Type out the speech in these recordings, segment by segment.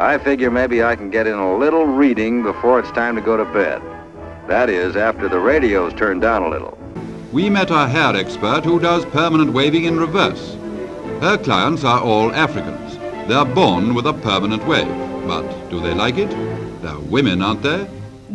I figure maybe I can get in a little reading before it's time to go to bed. That is, after the radio's turned down a little. We met our hair expert who does permanent waving in reverse. Her clients are all Africans. They're born with a permanent wave. But do they like it? They're women, aren't they?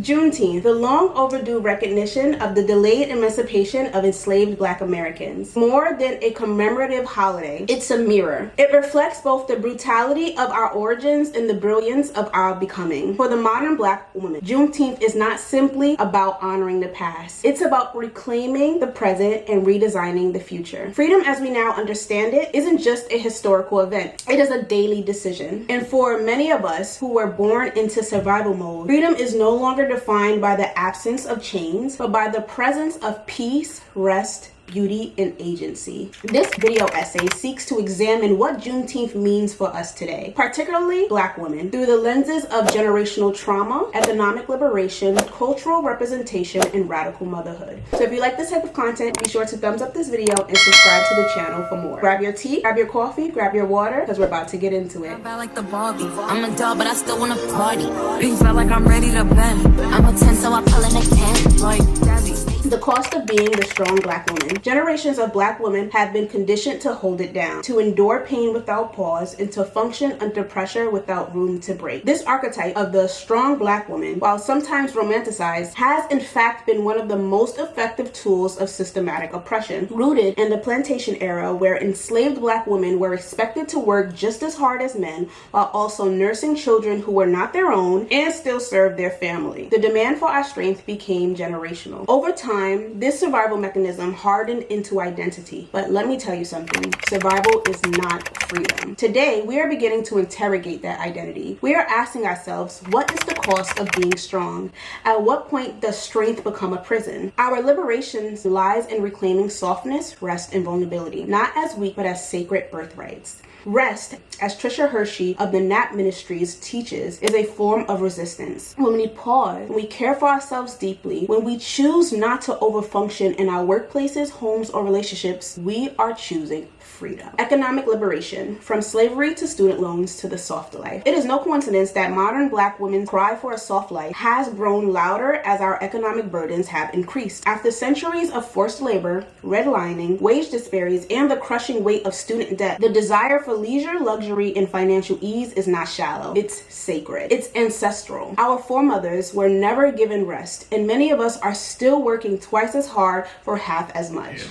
Juneteenth, the long overdue recognition of the delayed emancipation of enslaved Black Americans. More than a commemorative holiday, it's a mirror. It reflects both the brutality of our origins and the brilliance of our becoming. For the modern Black woman, Juneteenth is not simply about honoring the past. It's about reclaiming the present and redesigning the future. Freedom as we now understand it isn't just a historical event. It is a daily decision. And for many of us who were born into survival mode, freedom is no longer defined by the absence of chains, but by the presence of peace, rest, beauty, and agency. This video essay seeks to examine what Juneteenth means for us today, particularly Black women, through the lenses of generational trauma, economic liberation, cultural representation, and radical motherhood. So if you like this type of content, be sure to thumbs up this video and subscribe to the channel for more. Grab your tea, grab your coffee, grab your water, because we're about to get into it. Like the Barbie. I'm a doll, but I still wanna party. Pink felt like I'm ready to bend. I'm a 10, so I pull in a 10. Like Daddy. The cost of being the strong Black woman. Generations of Black women have been conditioned to hold it down, to endure pain without pause, and to function under pressure without room to break. This archetype of the strong Black woman, while sometimes romanticized, has in fact been one of the most effective tools of systematic oppression, rooted in the plantation era where enslaved Black women were expected to work just as hard as men while also nursing children who were not their own and still serve their family. The demand for our strength became generational. Over time, this survival mechanism hardened into identity. But let me tell you something, survival is not freedom. Today, we are beginning to interrogate that identity. We are asking ourselves, what is the cost of being strong? At what point does strength become a prison? Our liberation lies in reclaiming softness, rest, and vulnerability, not as weak, but as sacred birthrights. Rest, as Trisha Hershey of the NAP Ministries teaches, is a form of resistance. When we pause, when we care for ourselves deeply, when we choose not to overfunction in our workplaces, homes, or relationships, we are choosing freedom. Economic liberation, from slavery to student loans to the soft life. It is no coincidence that modern Black women's cry for a soft life has grown louder as our economic burdens have increased. After centuries of forced labor, redlining, wage disparities, and the crushing weight of student debt, the desire for leisure, luxury, and financial ease is not shallow. It's sacred. It's ancestral. Our foremothers were never given rest, and many of us are still working twice as hard for half as much.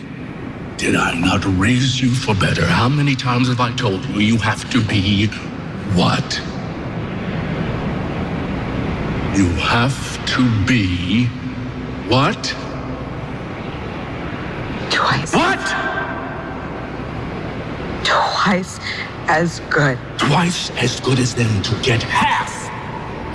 Did I not raise you for better? How many times have I told you you have to be what? You have to be what? Twice. What? Twice as good. Twice as good as them to get half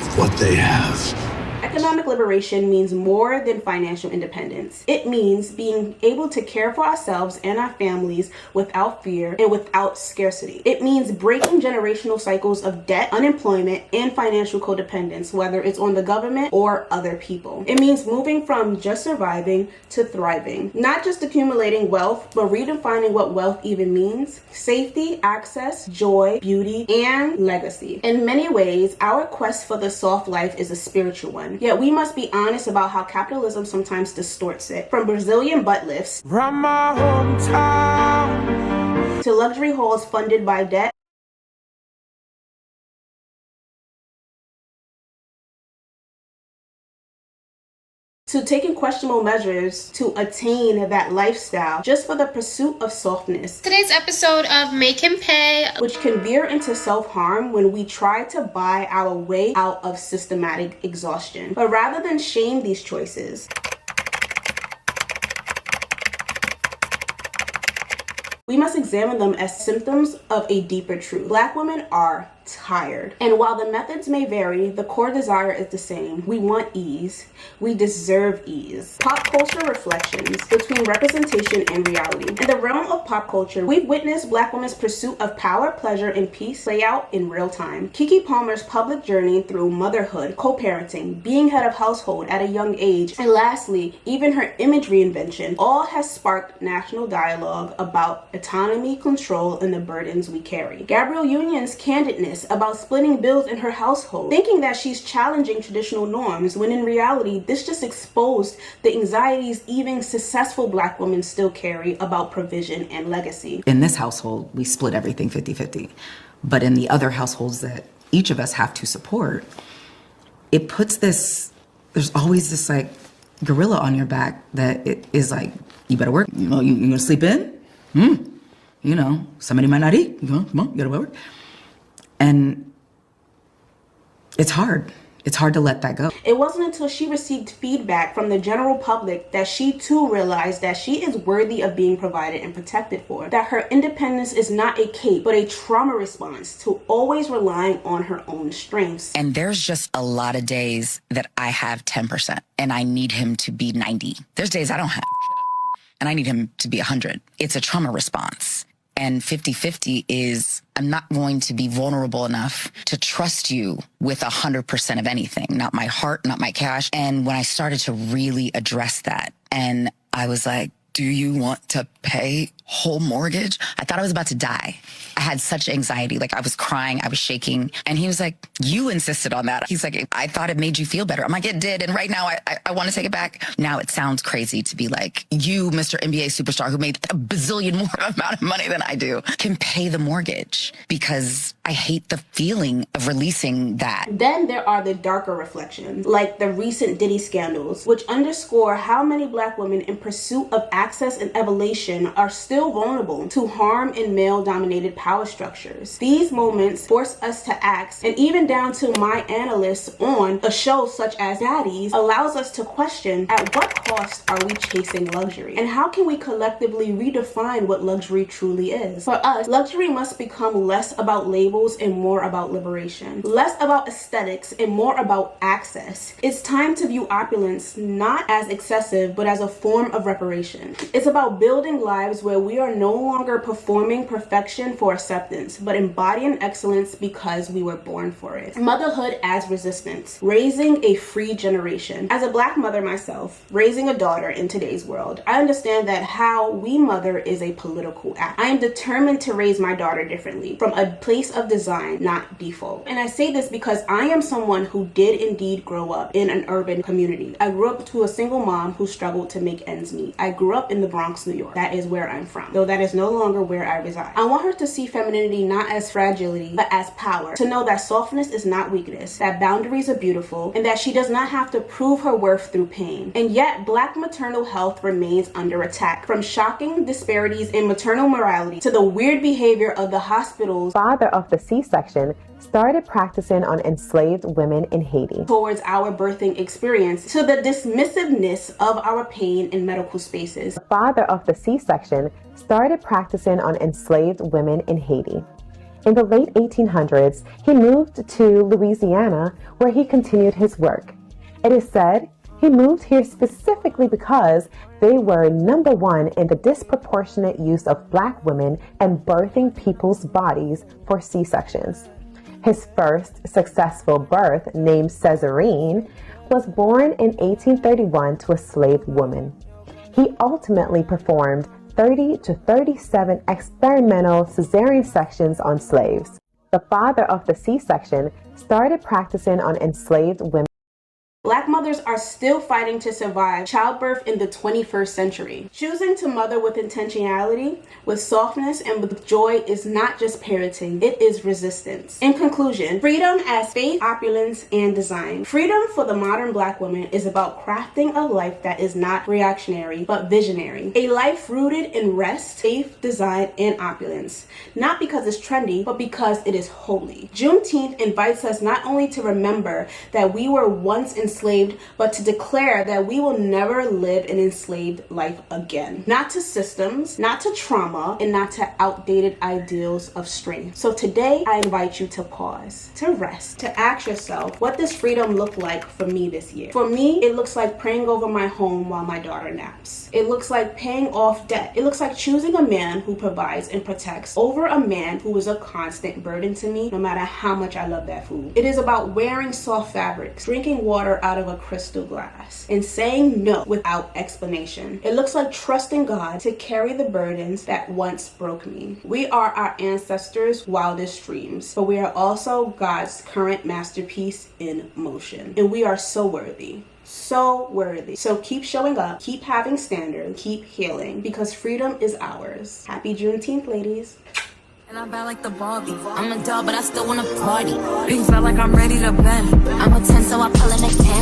of what they have. Economic liberation means more than financial independence. It means being able to care for ourselves and our families without fear and without scarcity. It means breaking generational cycles of debt, unemployment, and financial codependence, whether it's on the government or other people. It means moving from just surviving to thriving. Not just accumulating wealth, but redefining what wealth even means. Safety, access, joy, beauty, and legacy. In many ways, our quest for the soft life is a spiritual one. Yet we must be honest about how capitalism sometimes distorts it. From Brazilian butt lifts from my hometown to luxury halls funded by debt, to taking questionable measures to attain that lifestyle just for the pursuit of softness. Today's episode of Make Him Pay, which can veer into self-harm when we try to buy our way out of systematic exhaustion. But rather than shame these choices, we must examine them as symptoms of a deeper truth. Black women are tired. And while the methods may vary, the core desire is the same. We want ease. We deserve ease. Pop culture reflections between representation and reality. In the realm of pop culture, we've witnessed Black women's pursuit of power, pleasure, and peace play out in real time. Keke Palmer's public journey through motherhood, co-parenting, being head of household at a young age, and lastly, even her image reinvention, all has sparked national dialogue about autonomy, control, and the burdens we carry. Gabrielle Union's candidness nervous about splitting bills in her household, thinking that she's challenging traditional norms, when in reality, this just exposed the anxieties even successful Black women still carry about provision and legacy. In this household, we split everything 50-50. But in the other households that each of us have to support, it puts this, there's always this like gorilla on your back that it is like, you better work. You know, you gonna sleep in? You know, somebody might not eat. Come on, you gotta work. And it's hard. It's hard to let that go. It wasn't until she received feedback from the general public that she too realized that she is worthy of being provided and protected for, that her independence is not a cape, but a trauma response to always relying on her own strengths. And there's just a lot of days that I have 10% and I need him to be 90. There's days I don't have and I need him to be 100. It's a trauma response. And 50-50 is, I'm not going to be vulnerable enough to trust you with 100% of anything, not my heart, not my cash. And when I started to really address that, and I was like, do you want to pay whole mortgage? I thought I was about to die. I had such anxiety. Like I was crying, I was shaking. And he was like, you insisted on that. He's like, I thought it made you feel better. I'm like, it did. And right now I want to take it back. Now it sounds crazy to be like, you, Mr. NBA superstar who made a bazillion more amount of money than I do, can pay the mortgage, because I hate the feeling of releasing that. Then there are the darker reflections, like the recent Diddy scandals, which underscore how many Black women in pursuit of access and elevation are still vulnerable to harm in male-dominated power structures. These moments force us to ask, and even down to my analysts on a show such as Daddies allows us to question, at what cost are we chasing luxury? And how can we collectively redefine what luxury truly is? For us, luxury must become less about labels and more about liberation. Less about aesthetics and more about access. It's time to view opulence not as excessive, but as a form of reparation. It's about building lives where we are no longer performing perfection for acceptance, but embodying excellence because we were born for it. Motherhood as resistance. Raising a free generation. As a Black mother myself, raising a daughter in today's world, I understand that how we mother is a political act. I am determined to raise my daughter differently, from a place of design, not default. And I say this because I am someone who did indeed grow up in an urban community. I grew up to a single mom who struggled to make ends meet. I grew up in the Bronx, New York. That is where I'm from, though that is no longer where I reside. I want her to see femininity not as fragility, but as power. To know that softness is not weakness, that boundaries are beautiful, and that she does not have to prove her worth through pain. And yet, Black maternal health remains under attack. From shocking disparities in maternal morality to the weird behavior of the hospitals, father of the C-section started practicing on enslaved women in Haiti, towards our birthing experience, to the dismissiveness of our pain in medical spaces. The father of the C-section started practicing on enslaved women in Haiti. In the late 1800s, he moved to Louisiana, where he continued his work. It is said he moved here specifically because they were number one in the disproportionate use of Black women and birthing people's bodies for C-sections. His first successful birth, named Cesarine, was born in 1831 to a slave woman. He ultimately performed 30 to 37 experimental cesarean sections on slaves. The father of the C-section started practicing on enslaved women. Black mothers are still fighting to survive childbirth in the 21st century. Choosing to mother with intentionality, with softness, and with joy is not just parenting, it is resistance. In conclusion, freedom as faith, opulence, and design. Freedom for the modern Black woman is about crafting a life that is not reactionary, but visionary. A life rooted in rest, faith, design, and opulence. Not because it's trendy, but because it is holy. Juneteenth invites us not only to remember that we were once enslaved, but to declare that we will never live an enslaved life again. Not to systems, not to trauma, and not to outdated ideals of strength. So today, I invite you to pause, to rest, to ask yourself, what does freedom look like for me this year? For me, it looks like praying over my home while my daughter naps. It looks like paying off debt. It looks like choosing a man who provides and protects over a man who is a constant burden to me, no matter how much I love that food. It is about wearing soft fabrics, drinking water water out of a crystal glass and saying no without explanation. It looks like trusting God to carry the burdens that once broke me. We are our ancestors' wildest dreams, but we are also God's current masterpiece in motion. And we are so worthy. So worthy. So keep showing up, keep having standards, keep healing, because freedom is ours. Happy Juneteenth, ladies. And I'm bad like the Barbie. I'm a doll, but I still wanna party. Pink felt like I'm ready to bend. I'm a 10, so I pull in a can.